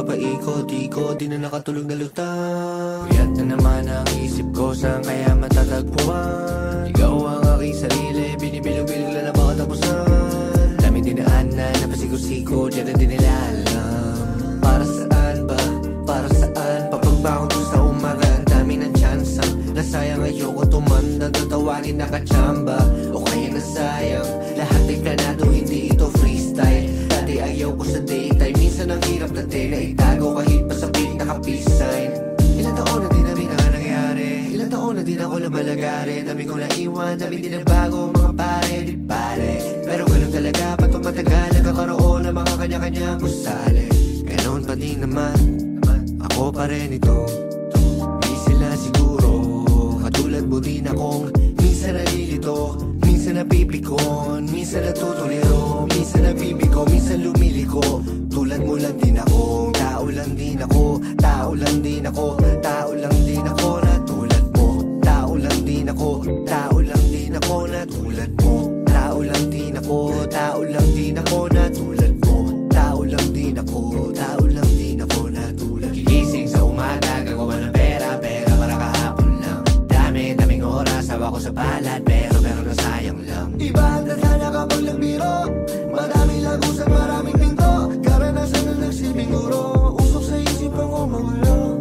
nagpapaikot-ikot, di na nakatulog na lutang. Kuyat na naman ang isip ko, saan kaya matatagpuan? Ikaw ang aking sarili, binibilog-bilog lang na baka tapusan. Dami dinaanan, napasigo-sigo, di na din nila alam. Para saan ba? Para saan? Papagbangon ko sa umaga, ang dami ng tsansang nasayang ayoko tumanda, tatawagin nakachamba. O kaya nasayang, lahat ay planado, hindi ito freestyle. Dati ayaw ko sa daytime, minsan ang hirap dati na itago kahit pa sa pink naka-peace sign. Ilang taon na din namin ang nangyari, ilang taon na din ako lumalagari. Dami kong naiwan, dami din nagbago mga pare, di pare. Pero ganun talaga, ba't matagal nagkakaroon ng mga kanya-kanyang gusali. Ganon pa din naman, ako pa rin ito. Di sila siguro, katulad mo din akong minsan nalilito, minsan napipikon, minsan natutuliro, minsan nabibigo, minsan lumiliko. Tulad mo lang din ako, tao lang din ako, tao lang din ako, tao lang din ako na tulad mo. Tao lang din ako, tao lang din ako na tulad mo. Tao lang din ako, tao lang din ako na tulad mo. Tao lang din ako, tao lang din ako na tulad. Gigising sa umaga, gagawa ng pera para kahapon lang. Daming oras, hawa ko sa palad, pero nasayang lang. Iba ang tadhana kapag nagbiro, madaming lagusan, maraming pinto. Karanasan na nagsilbing guro, usok sa isipan ko mga lang.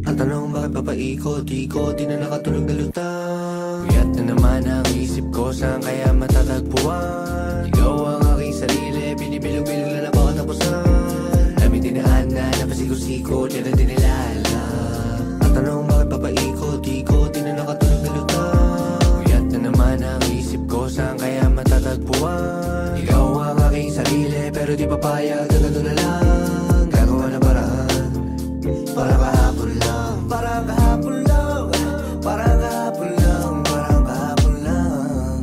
Ang tanong bakit papaikot-ikot, di na nakatulog na lutang. Kuyat na naman ang isip ko, saan kaya matatagpuan? Ikaw ang aking sarili, binibilog-bilog lang na baka tapusan. Dami dinaanan, napasigo-sigo, di na din nila alam. Ang tanong bakit papaikot-ikot, di na nakatulog na lutang. Kuyat na naman ang isip ko, saan kaya matatagpuan? Ikaw ang aking sarili, pero di papayag, ganito na lang. Gagawa na paraan, para kahapon lang, para kahapon lang, para kahapon lang, para kahapon lang.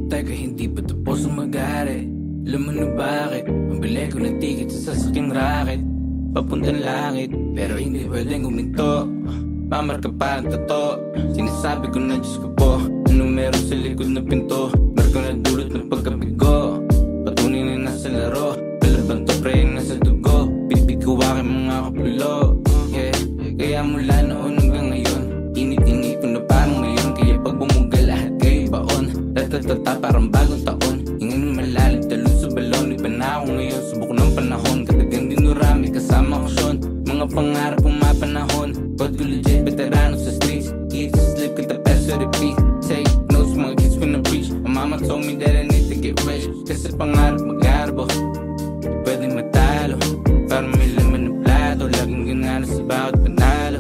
Teka, hindi pa tapos ang mag-aari? Alam mo na bakit? Mabili ko ng ticket sa sasakyang racket, papuntang langit, pero hindi pwedeng huminto. Mamarka pa ang totoo, sinasabi ko na Diyos ko po. Anong meron sa likod na pinto? Meron ko na dulot ng pagkabigo, patunay na nasa laro. Palaban to pre, nasa dugo, bitbit ko aking mga kapulo. Yeah, kaya mula noon hanggang ngayon, init-init ko na parang ngayon. Kaya pag bumuga lahat kayo baon, tatatata parang bagong taon. Ingin malalim, talon sa balon, iba na ako ngayon. Subok ng panahon, katagang dinurami kasama ko Sean. Mga pangarap pumapanahon, God ko legit, veterano sa streets. Eat, sleep, kita peso, repeat. Take notes, mga kids ko na preach. My mama told me that I need to get rich, kasi pangarap mag-arbo, pwedeng matalo, para may laman ng plato. Laging ganana sa bawat panalo.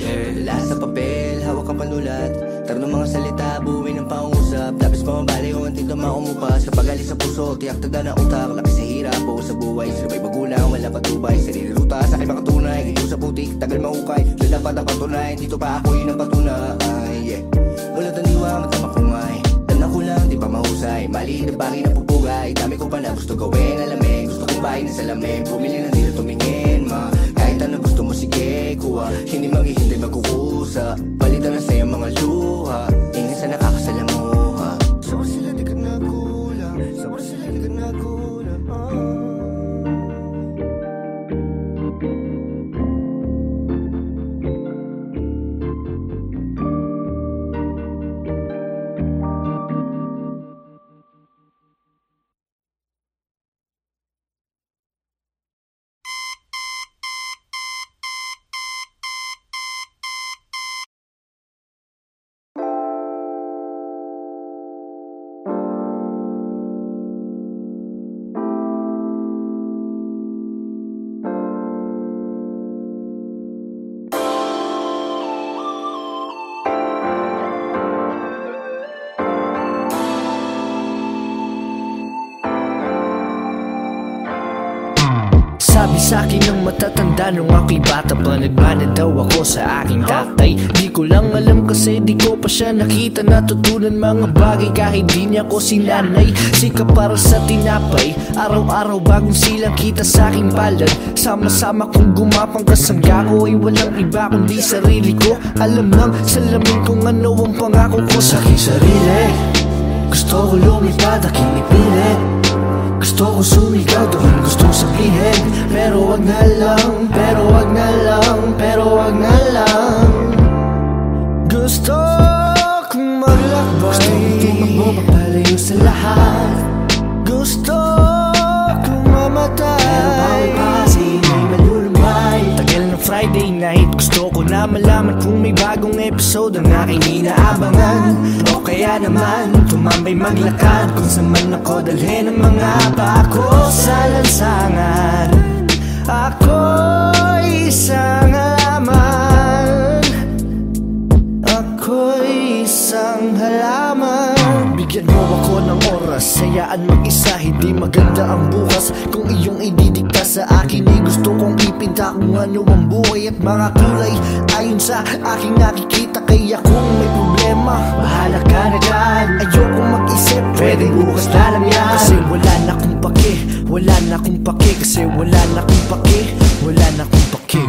Wala sa papel, hawak ang panulat, taro ng mga salita, buwi ng pangusap. Tapos pamabali kung ang tinto maumupas. Kapag alis sa puso, tiyak taga na utak. Laki sa hirap o sa buhay, sabay magulang, wala patubay. Sarili ruta, sa akin makatunay, ito sa putik, tagal mahukay. Na dapat ang patunay, dito pa ako yun ang patunay. Yeah. Wala taniwa, matamapungay, tanang ko lang, di pa mahusay. Mali na bagay na pupugay, dami ko pa na gusto gawin, alamig. Gusto kong bahay na salamin, bumili na dito tumingin, ma. Kahit ano gusto mo, sige, kuha. Hindi maghihintay, magkukusa. Palitan na sa'yo mga luha, ingin sa nakakasalamuha. Sabar sila di ka nagkulang, sabar sila di ka nagkulang, sa'kin ng matatanda nung ako'y bata pa. Nagmana daw ako sa aking tatay. Di ko lang alam kasi di ko pa siya nakita. Natutunan mga bagay kahit di niya ko sinanay. Sikap para sa tinapay, araw-araw bagong silang kita sa aking palad. Sama-sama kong gumapang kasangga ko ay walang iba kundi sarili ko. Alam ng salamin kung ano ang pangako ko sa aking sarili. Gusto ko lumipad, aking ipilit. Gusto ko sumigaw, doon gustong sabihin. Pero wag na lang, pero wag na lang, pero wag na lang. Gusto kong maglakbay, gusto kong tumakbo papalayo sa lahat. Gusto kong mamatay, pero bawal pasin ay malulumbay. Tagal ng Friday night, gusto ko na malaman kung may bagong episode ang aking inaabangan. O kaya naman, tumambay maglakad kung saan man ako dalhin ang mga paa ko sa lansangan. Ako'y isang halaman, ako'y isang halaman. Bigyan mo ako ng oras, hayaan mag-isa, hindi maganda ang bukas. Kung iyong ididikta sa akin, ay gusto kong ipinta kung ano ang buhay at mga kulay ayon sa aking nakikita. Kaya kung may problema, bahala ka na dyan. Ayoko mag-isip, pwedeng bukas na lang yan. Kasi wala na akong pake, wala na akong pake. Kasi wala na akong pake, wala na akong pake.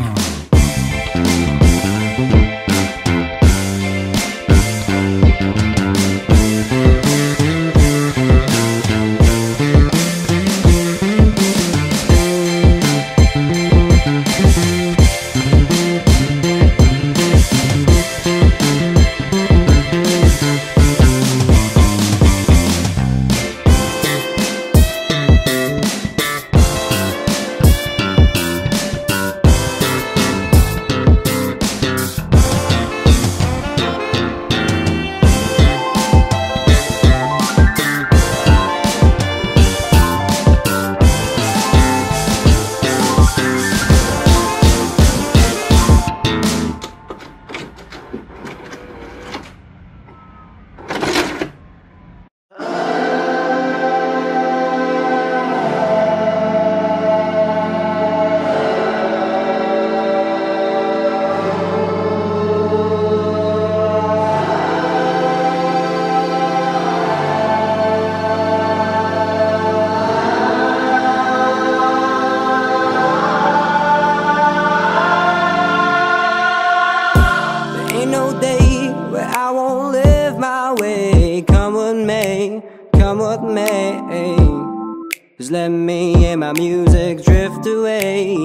Just let me and my music drift away.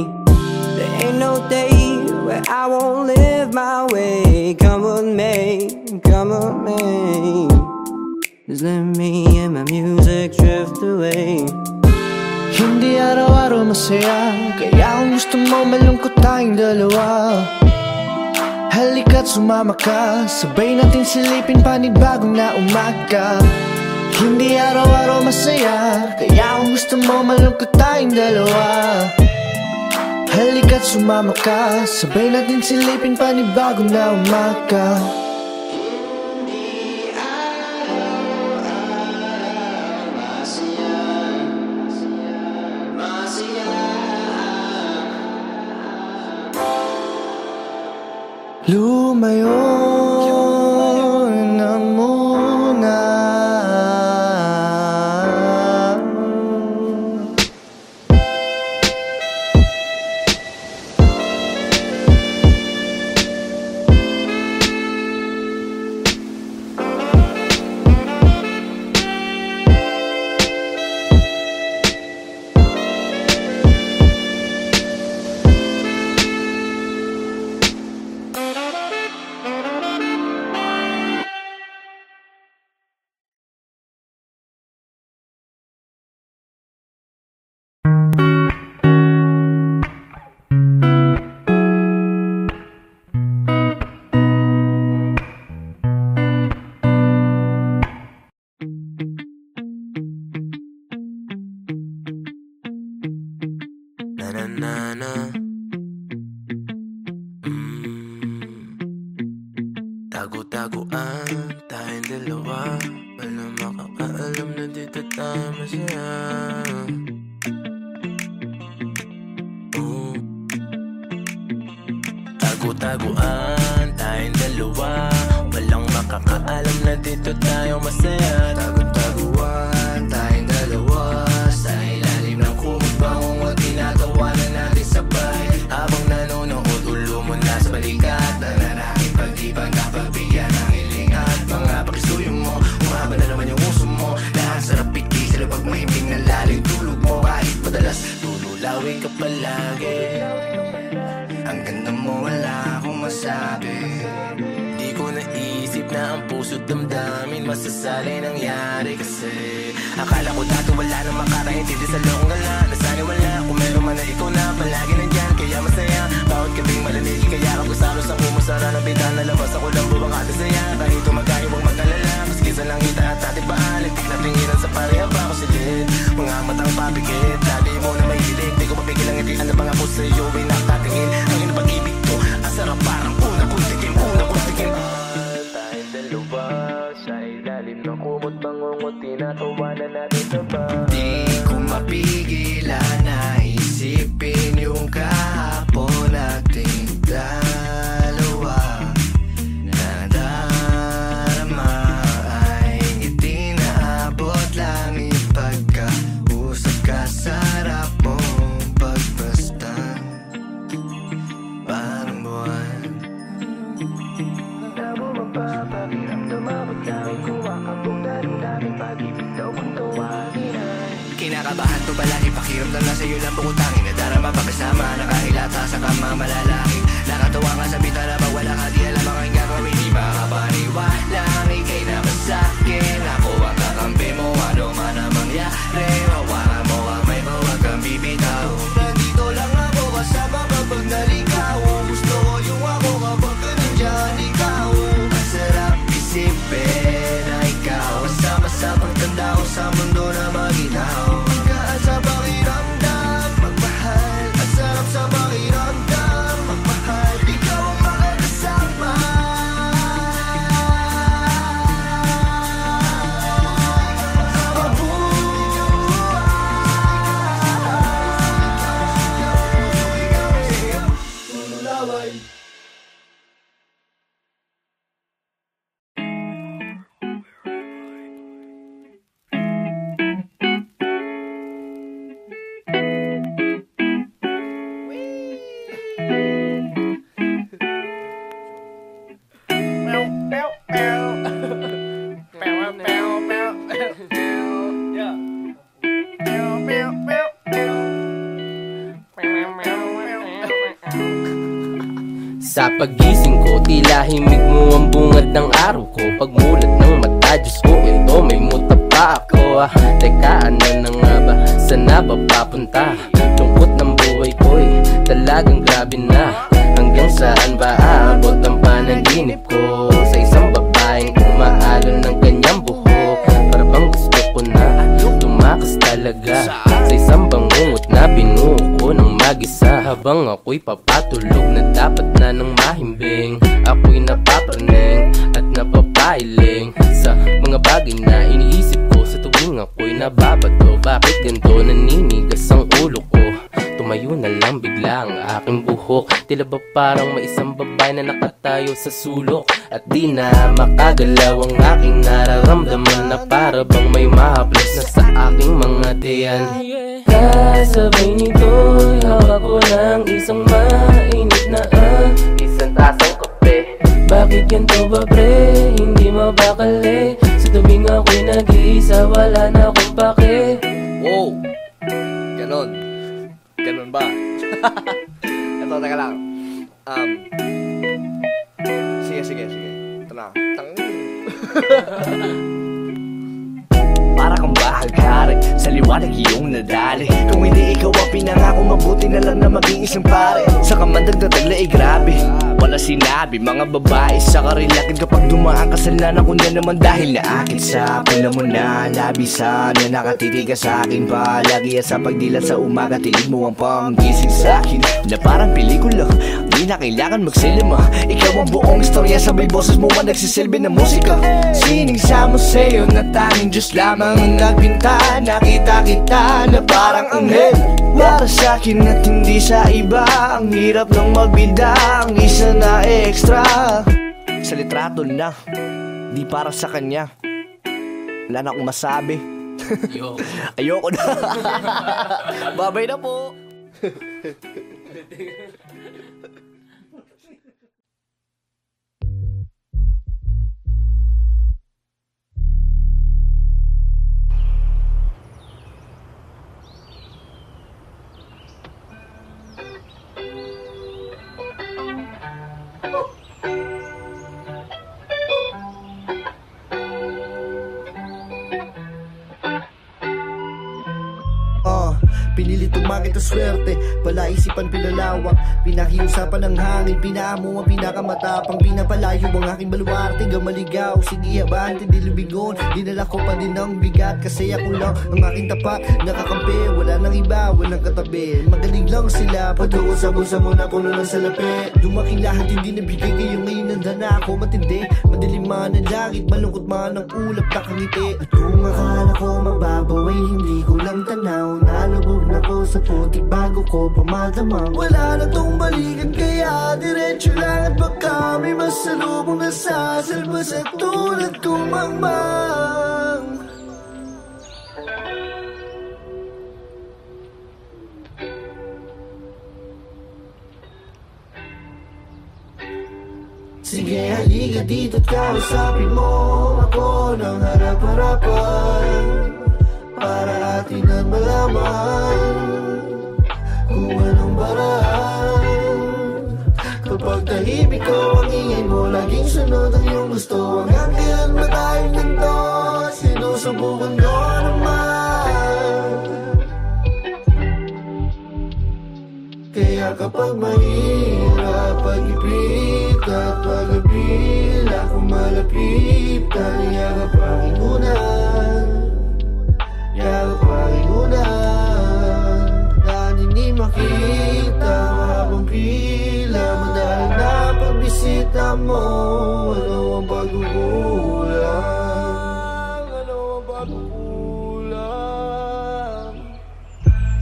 There ain't no day where I won't live my way. Come with me, come with me. Just let me and my music drift away. Hindi araw-araw masaya, kaya kung gusto mo malungkot tayong dalawa. Halika't sumama ka, sabay natin silipin panibagong na umaga. Hindi araw-araw masaya, kaya kung gusto mo malungkot tayong dalawa. Halika't sumama ka, sabay natin silipin panibagong na umaga. Lumayo na muna. Tago-taguan tayong dalawa, walang makakaalam na dito tayo masaya. puso't damdamin, masasali nangyari kasi akala ko dati wala nang makakaintindi sa lokong gala. Nasanay wala, kung meron man na ikaw na palagi nandyan, kaya masaya. Bawat gabing malamig, kaya kang kusalo sa kumusara ng bintana. Labas ako lang buwang katasaya, kahit tumagay huwag mag-alala. Maski sa langita at ating paalit, tig na tingiran sa pareha ba ako silid. Mga matang papikit, dati mo na may hilig, di ko mapigil ang ngiti. Ano bang ako sa'yo, pinakatingin ang iyong pag-ibig ko. Ang sarap parang una kong tikim, una kong tikim. Tayong dalawa sa ilalim ng kumot, bangungot, tinatawanan natin sabay. Di ko mapigilan na isipin yung kahapon nating dalawa. Nadarama ay ngiti na abot langit pagkausap ka sa harap mong pagbastan. Parang buwan na bumababa, pakiramdam abot langit, kumakabog na rin namin pag-ibig daw kung tawagin ay kinakabahan to palagi, pakiramdam na sa'yo lang bukutangin. Nadarama pagkasama, nakahilata sa kama malalaki. Nakatawa ka sa bitara, pag wala ka di alam ang aking gagawin. Di makapaniwala, ikay naman sa'kin. Ako ang kakampi mo, ano man ang mangyari. Hawakan mo kamay ko, wag kang bibitaw. Nandito lang ako kasama kapag naligaw. Gusto ko yung ako kapag ka nandiyan ikaw. Ang sarap isipin na ikaw kasama sa pagtanda ko sa mundo na maginaw. Gaan sa pakiramdam, magmahal. Ang sarap sa pakiramdam, magmahal. Ikaw ang makakasama. Sa pagising ko, tila himig mo ang bungad ng araw ko. Pagmulat ng mata, Diyos ko, ito may muta pa ako. Teka, ano na nga ba? Saan na ba papunta? Lungkot ng buhay ko'y talagang grabe na. Hanggang saan ba aabot ang panaginip ko? Sa isang babaeng umaalon ng kanyang buhok. Para bang gusto ko na tumakas talaga. Sa isang bangungot na binuo ko ng mag-isa. Habang ako'y papatulog na dapat na nang mahimbing. Ako'y napapraning at napapailing sa mga bagay na iniisip ko sa tuwing ako'y nababato. Bakit ganito naninigas ang ulo ko? Tumayo na lang bigla ang aking buhok. Tila ba parang may isang babae na nakatayo sa sulok. At di na makagalaw ang aking nararamdaman. Na para bang may mahaplas na sa aking mga tiyan. Kasabay nito'y hawak ko ng isang mainit na isang tasang kape. Bakit ganito ba pre? Hindi mabakali. Sa tuwing ako'y nag-iisa, wala na akong pake. Wow! Ganon. Ganon ba? Ito, teka lang. Sige. Ito na. Para kang bahaghari, sa liwanag iyong nadali. Kung hindi ikaw ang pinangako, mabuti na lang na maging isang pare. Sa kamandag na tagla ay grabe, wala sinabi. Mga babae sa karilakin kapag dumaan kasalanan ko na naman. Dahil na akin sa pula mo na nabisan na nakatitig ka sa akin palagi. At sa pagdilat sa umaga, tilig mo ang panggising sa akin. Na parang pelikula, di na kailangan magsilima. Ikaw ang buong istorya, sabay boses mo man nagsisilbi ng musika. Sining sa museo na tanging Diyos lamang ang nagpinta. Nakita kita na parang anghel para sa akin at hindi sa iba. Ang hirap ng magbida, ang isa na extra. Sa litrato na, di para sa kanya. Wala na akong masabi. Ayoko na. Babay na po. magmagit na swerte. Palaisipan pinalawak, pinakiusapan ng hangin. Pinaamo ang pinakamatapang, pinapalayo ang aking baluarte. Gamaligaw, sige abante, di lubigon. Dinala ko pa din ang bigat, kasi ako lang ang aking tapat. Nakakampi, wala nang iba, walang katabi. Magaling lang sila, patuon sa bulsa mo na puno ng salapi. Dumaking lahat, hindi nabigay kayo ngayon. Nandana ako matindi, madilim man ang langit, malungkot man ang ulap, nakangiti. At kung akala ko mababaw ay hindi ko lang tanaw. Nalubog na ko sa putik bago ko pamadamang. Wala na tong balikan, kaya diretso lang. At baka may masalubong na sasalba sa tulad kong mangmang. Sige, halika dito at kausapin mo ako ng harap-harapan, para atin ang malaman kung anong paraan. Kapag tahimik ko ang ingay mo, laging sunod ang iyong gusto. Hanggang kailan ba tayong ganito? Sinusubukan ko naman. Kaya kapag mahirap pag-ipit at pag-apila, kung malapit taliyagap ang ingunan, yagap ang ingunan. Na hindi makita habang pila, madalang na pagbisita mo. Ano ang pagkukulang? Ano ang pagkukulang?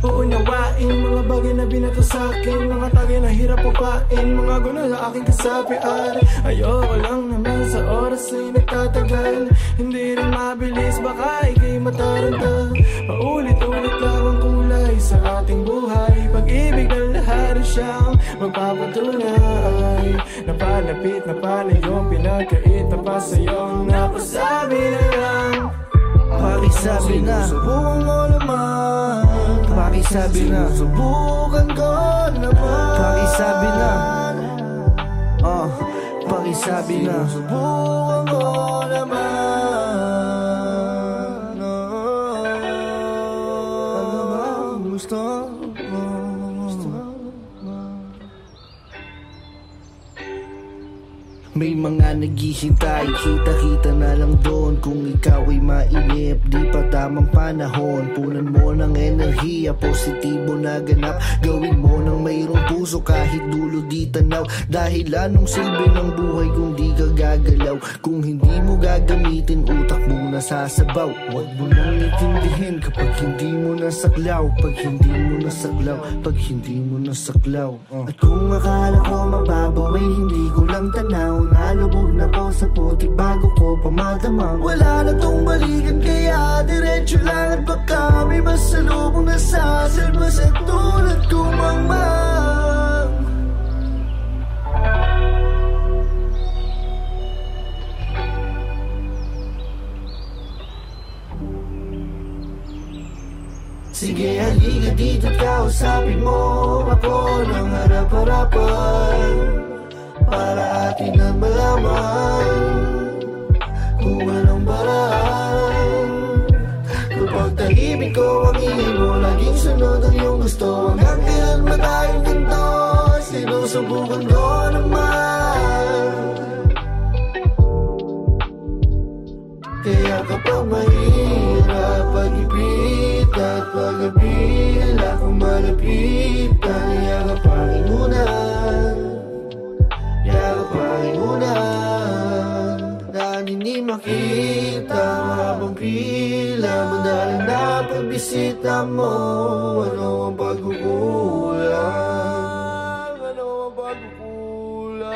Uunawain mga bagay na binato sa'kin, mga tagay na hirap upain, mga guna na aking kasapian. Ayoko lang naman sa oras ay nagtatagal, hindi rin mabilis, baka ika'y mataranta. Paulit-ulit lang ang kulay sa ating buhay, pag-ibig ng lahat siyang magpapatunay. Napalapit na pala yung pinagkaita pa sa'yo, napasabi na lang. Pakisabi na, subukan mo naman. Pakisabi na, subukan ko naman. Pakisabi na, pakisabi na, subukan ko naman. Ano ba gusto mo? May mga naghihintay, kita-kita na lang doon. Kung ikaw ay mainip, di pa tamang panahon. Punan mo ng enerhiya, positibo na ganap. Gawin mo ng mayroong puso kahit dulo di tanaw. Dahil anong silbi ng buhay kung di ka gagalaw? Kung hindi mo gagamitin, utak mo nasasabaw. Huwag mo nang itindihin kapag hindi mo nasaklaw. Pag hindi mo nasaklaw, pag hindi mo nasaklaw. At kung akala ko mababaw ay hindi ko lang tanaw. Nalubog na ko sa putik bago ko pamadamang. Wala na tong balikan, kaya diretso lang. At baka may masalubong na sasalba sa tulad kong mangmang. Sige, halika dito at kausapin mo ako ng harap-harapan, para atin ang malaman kung anong paraan. Kapag tahimik ko ang ingay mo, laging sunod ang iyong gusto. Hanggang kailan ba tayong ganito? Sinusubukan ko naman. Kaya kapag mahirap pag-ipit at pag-apila, kung malapit taliyagap ang ingunan, yagap ang ingunan. Na hindi makita habang pila, madalang na pagbisita mo. Ano ang pagkukulang? Ano ang pagkukulang?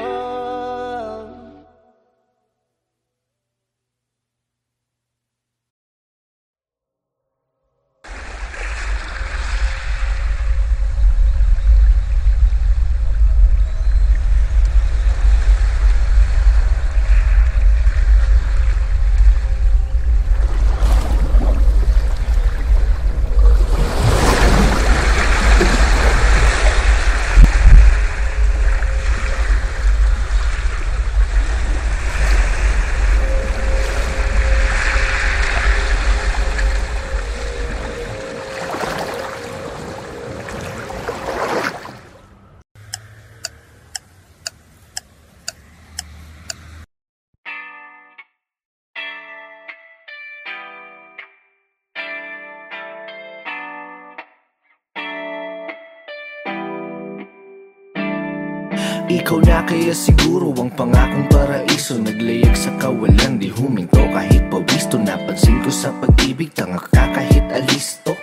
Ikaw na kaya siguro ang pangakong paraiso, naglayag sa kawalan, di huminto kahit pawisto. Napansin ko sa pag-ibig, tanga ka kahit alisto.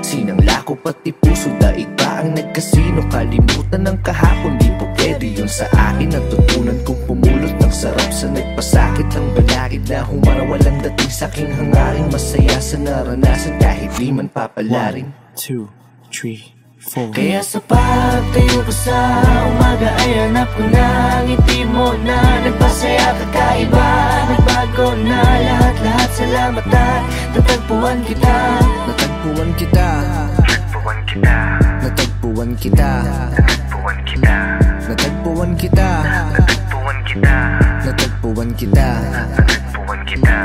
Sinangla ko pati puso, daig ba ang nagkasino? Kalimutan ng kahapon, di po pwede yun sa akin. Natutunan kong pumulot ng sarap sa nagpasakit. Ang balakid na humara, walang dating sa'king hangaring. Masaya sa naranasan kahit di man papalaring. 1, 2, 3, 4. Kaya sa pagtayo ko sa umaga ay hanap ko na ang ngiti mo na nagpasaya kakaiba. Nagbago na lahat-lahat, salamat at natagpuan kita. Natagpuan kita, Natagpuan kita, natagpuan kita, natagpuan kita, natagpuan kita, natagpuan kita, natagpuan kita. natagpuan kita.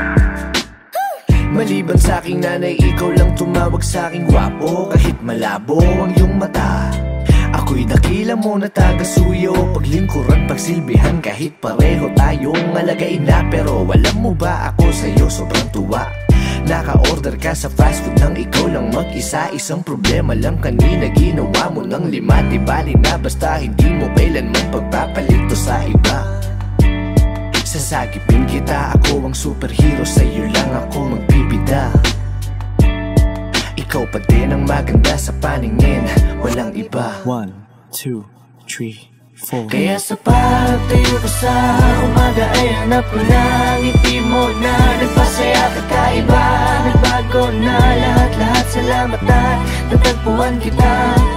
Maliban sa aking nanay, ikaw lang tumawag sa aking gwapo. Kahit malabo ang iyong mata, ako'y dakila mo na taga-suyo. Paglingkuran, pagsilbihan, kahit pareho tayong alagain na. Pero alam mo ba, ako sa'yo sobrang tuwa. Naka-order ka sa fast food nang ikaw lang mag-isa. Isang problema lang kanina, ginawa mo ng 5. Di bali na basta hindi mo kailanman pagpapalito sa iba. Sasagipin kita, ako ang superhero, sa'yo lang ako magbibida. Ikaw pa din ang maganda sa paningin, walang iba. 1, 2, 3, 4. Kaya sa pagtayo ko sa umaga ay hanap ko na ang ngiti mo na nagpasaya kakaiba. Nagbago na lahat-lahat, salamat at natagpuan kita.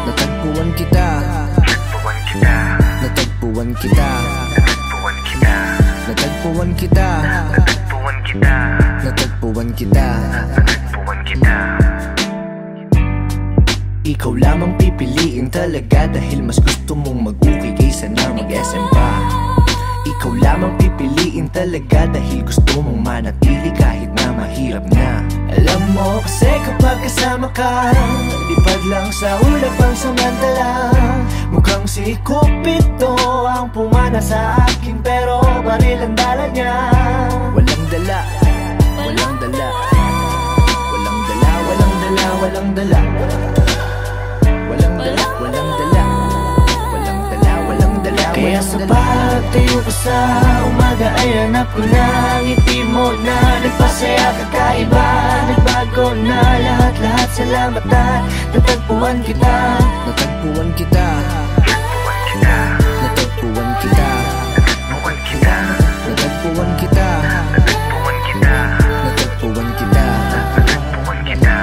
Natagpuan kita, Natagpuan kita, natagpuan kita, natagpuan kita, natagpuan kita, natagpuan kita, natagpuan kita. natagpuan kita. Ikaw lamang pipiliin talaga dahil mas gusto mong mag-uwi kaysa na mag-SM pa. Ikaw lamang pipiliin talaga dahil gusto mong manatili kahit na mahirap na. Alam mo kasi kapag kasama ka, lipad lang sa ulap ang samantala. Mukhang si Cupido ang pumana sa akin, pero baril ang dala niya. Walang dala, walang dala, walang dala, walang dala, walang dala. Walang dala, walang dala, walang dala, walang dala. Kaya sa pagtayo ko sa umaga ay hanap ko na ang ngiti mo na nagpasaya kakaiba. Nagbago na lahat-lahat, salamat at natagpuan kita. Natagpuan kita, Natagpuan kita, natagpuan kita, natagpuan kita, natagpuan kita, natagpuan kita, natagpuan kita. natagpuan kita.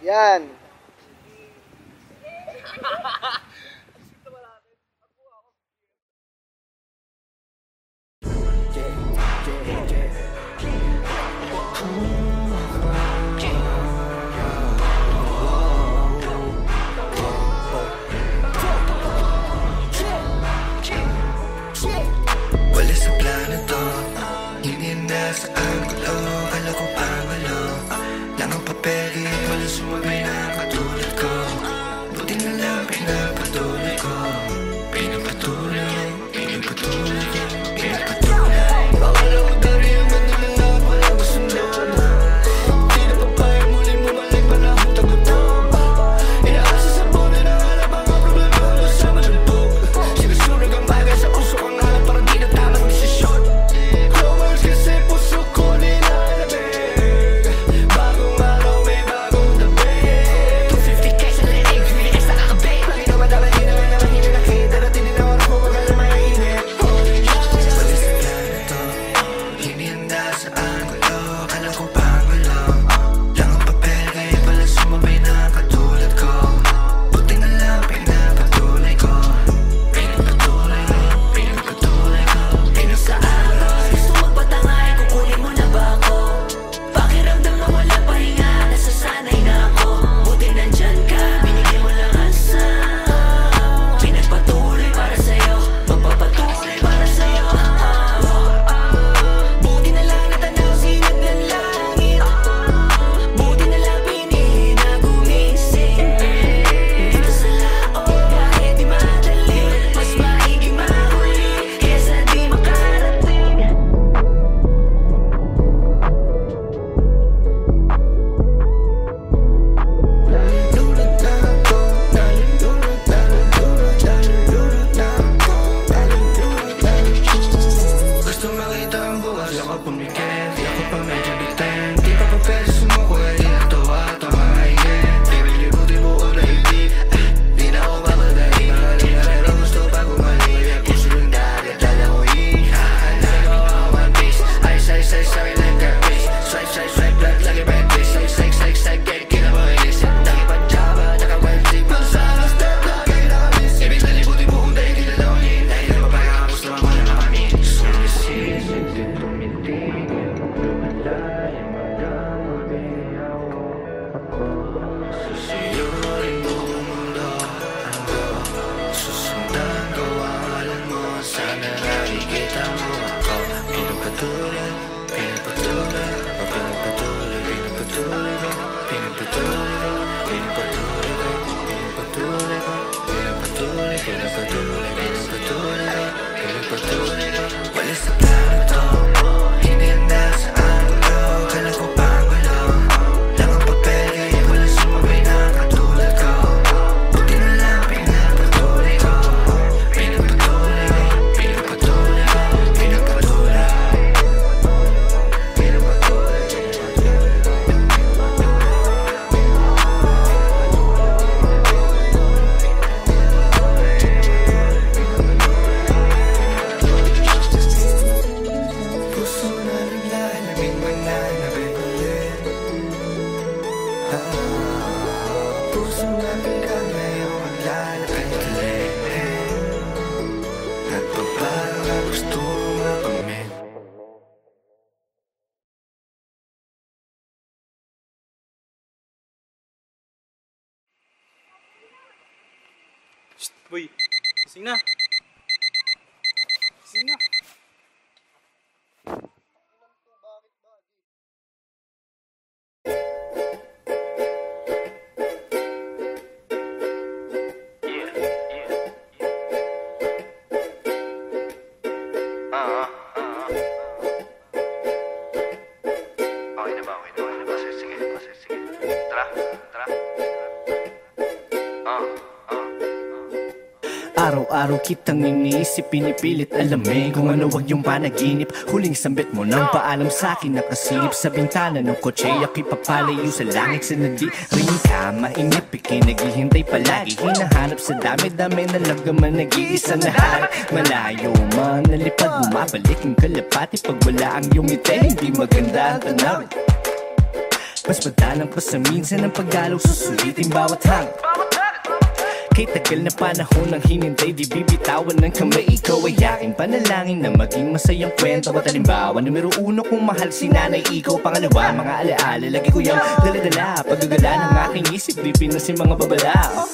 Yan. Wala sa plano to, hindi na sa anggulo. Kala ko pangalo lang ang papel, wala sumabay na katulad ko. Buti na lang pinapatuloy ko, pinapatuloy, pinapatuloy, pinapatuloy. Akala ko dari ang manila, walang masunod. Di na papaya, muli mo balik, panahon tagutom. Inaasa sa buhay na alam mga problema mo sa malumpog. Sinusunog ang bagay sa uso kang alam, parang di na tamang desisyon. Clowers kasi puso ko nilalamig. Bagong araw, may bagong tabi. 250k sa leeg, 3x nakakabay. Bakit na madami, di naman naman, hindi na Boy, gising na. Gising na. Araw-araw kitang iniisip, pinipilit alamin kung ano wag yung panaginip. Huling sambit mo nang paalam sa'kin, nakasilip sa bintana ng kotse. Ako'y papalayo sa langit sa nadiring ka. Mainip, naghihintay palagi, hinahanap sa dami-dami na lagaman, nag-iisa na hari. Malayo man, nalipad, bumabalik ang kalapati. Pag wala ang iyong ngiti, hindi maganda ang tanawin. Mas madalang pa sa minsan ang paggalaw, susulitin bawat hangin. Kay tagal na panahon nang hinintay, di bibitawan ng kamay. Ikaw ay aking panalangin na maging masayang kwento. At halimbawa, numero 1 kung mahal si nanay, ikaw. Pangalawa, mga alaala, lagi ko yung dala-dala. Paggagala ng aking isip, di pinasin mga babala.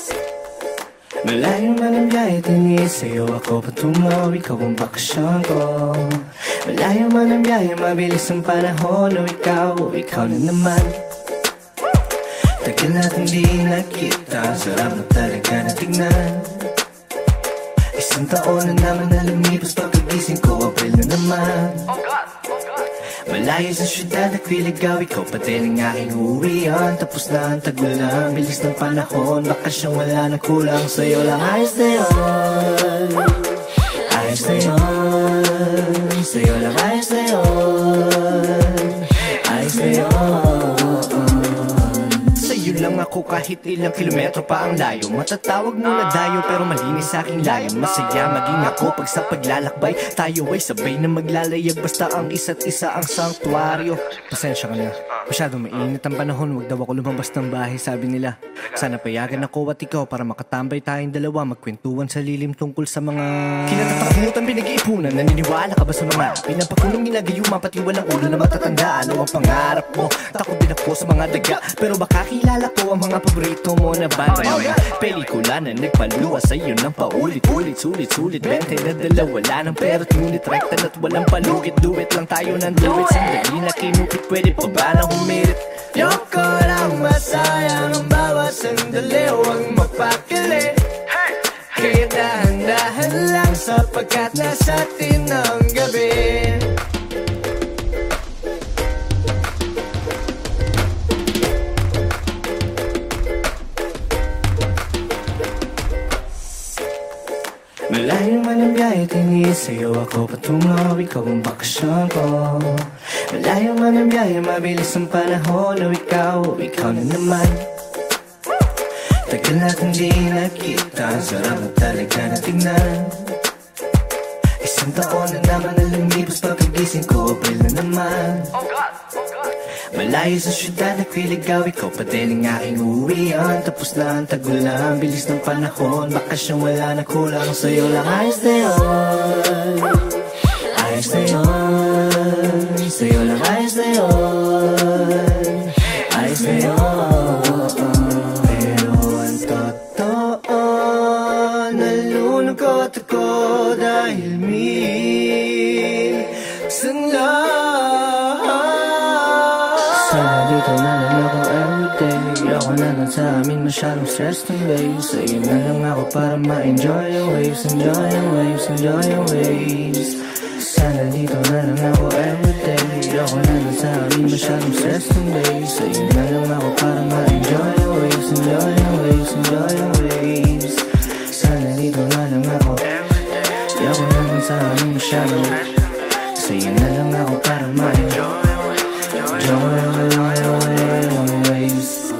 Malayo man ang biyahe, tingin sa'yo ako patungo. Ikaw ang bakasyon ko. Malayo man ang biyahe, mabilis ang panahon. O ikaw na naman. Tagal natin di nakita, sarap na talaga na tignan. Isang taon na naman na lumipas, pagkagising ko, April na naman. Malayo sa syudad, nagliligaw, ikaw pa din ang aking uwian. Tapos na ang tagulang, bilis ng panahon, bakasyong wala na kulang. Sa'yo lang ayos na yun, ayos na yun. Sa'yo lang ayos na yun, ayos na yun. Sa'yo lang ako kahit ilang kilometro pa ang layo. Matatawag mo na dayo pero malinis sa aking layo. Masaya maging ako pag sa paglalakbay tayo ay sabay na maglalayag. Basta ang isa't isa ang sanktuaryo. Pasensya ka na, masyadong mainit ang panahon. Huwag daw ako lumabas ng bahay, sabi nila. Sana payagan ako at ikaw para makatambay tayong dalawa, magkwentuhan sa lilim tungkol sa mga kinatatakutan, pinag-iipunan. Naniniwala ka ba sa mga pinapakulong ginagayuma, pati walang ulo na matatandaan? Ano ang pangarap mo? Takot din ako sa mga daga, pero baka kilala ko ang mga paborito mo na banda. Mga pelikula na nagpaluwa sa'yo ng paulit-ulit, sulit-sulit 20 na dalawa, wala ng pera't ngunit rektan at walang palugit. Duet lang tayo ng duet, sandali na kinupit, pwede pa ba na humirit? Yoko lang masaya ng bawat sandali, huwag mapakili. Kaya dahan-dahan lang sapagkat nasa atin ang gabi. Malayo man ang biyahe, tingin sa'yo ako patungo. Ikaw ang bakasyon ko. Malayo man ang biyahe, mabilis ang panahon. O ikaw na naman. Tagal natin di nakita, sarap na talaga na tignan. Isang taon na naman na lumipas, pagkagising ko, April na naman. Malayo sa syudad, nagliligaw, ikaw pa din ang aking uwian. Tapos na ang tagulang, bilis ng panahon, bakasyong wala na kulang. Sa'yo lang ayos na yun, ayos na yun. Sa'yo lang ayos na yun, ayos na yun. Pero ang totoo, nalulungkot ako dahil minsan lang. Sana dito na lang ako everyday. Ako na lang sa amin, masyadong stress ng waves. Sa'yo na lang ako para ma-enjoy yung waves. Enjoy yung waves, enjoy yung waves. Sana dito na lang ako everyday. Ako na lang sa amin, masyadong stress ng waves. Sa'yo na lang ako para ma-enjoy yung waves. Enjoy yung waves, enjoy yung waves. Sana dito na lang ako everyday. Ako na lang sa amin, masyadong. Sa'yo na lang ako para ma-enjoy. Enjoy your waves.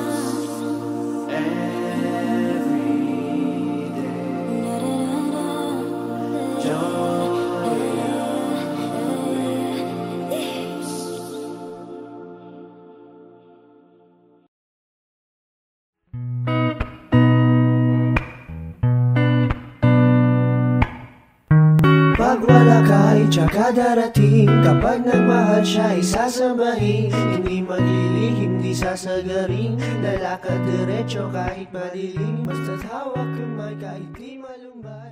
Pag wala ka ay tsaka darating. Kapag nagmahal siya isasabahin, hindi maglilihim, di sasagarin. Lalakad diretso kahit madilim, basta't hawak kamay kahit di malumbay.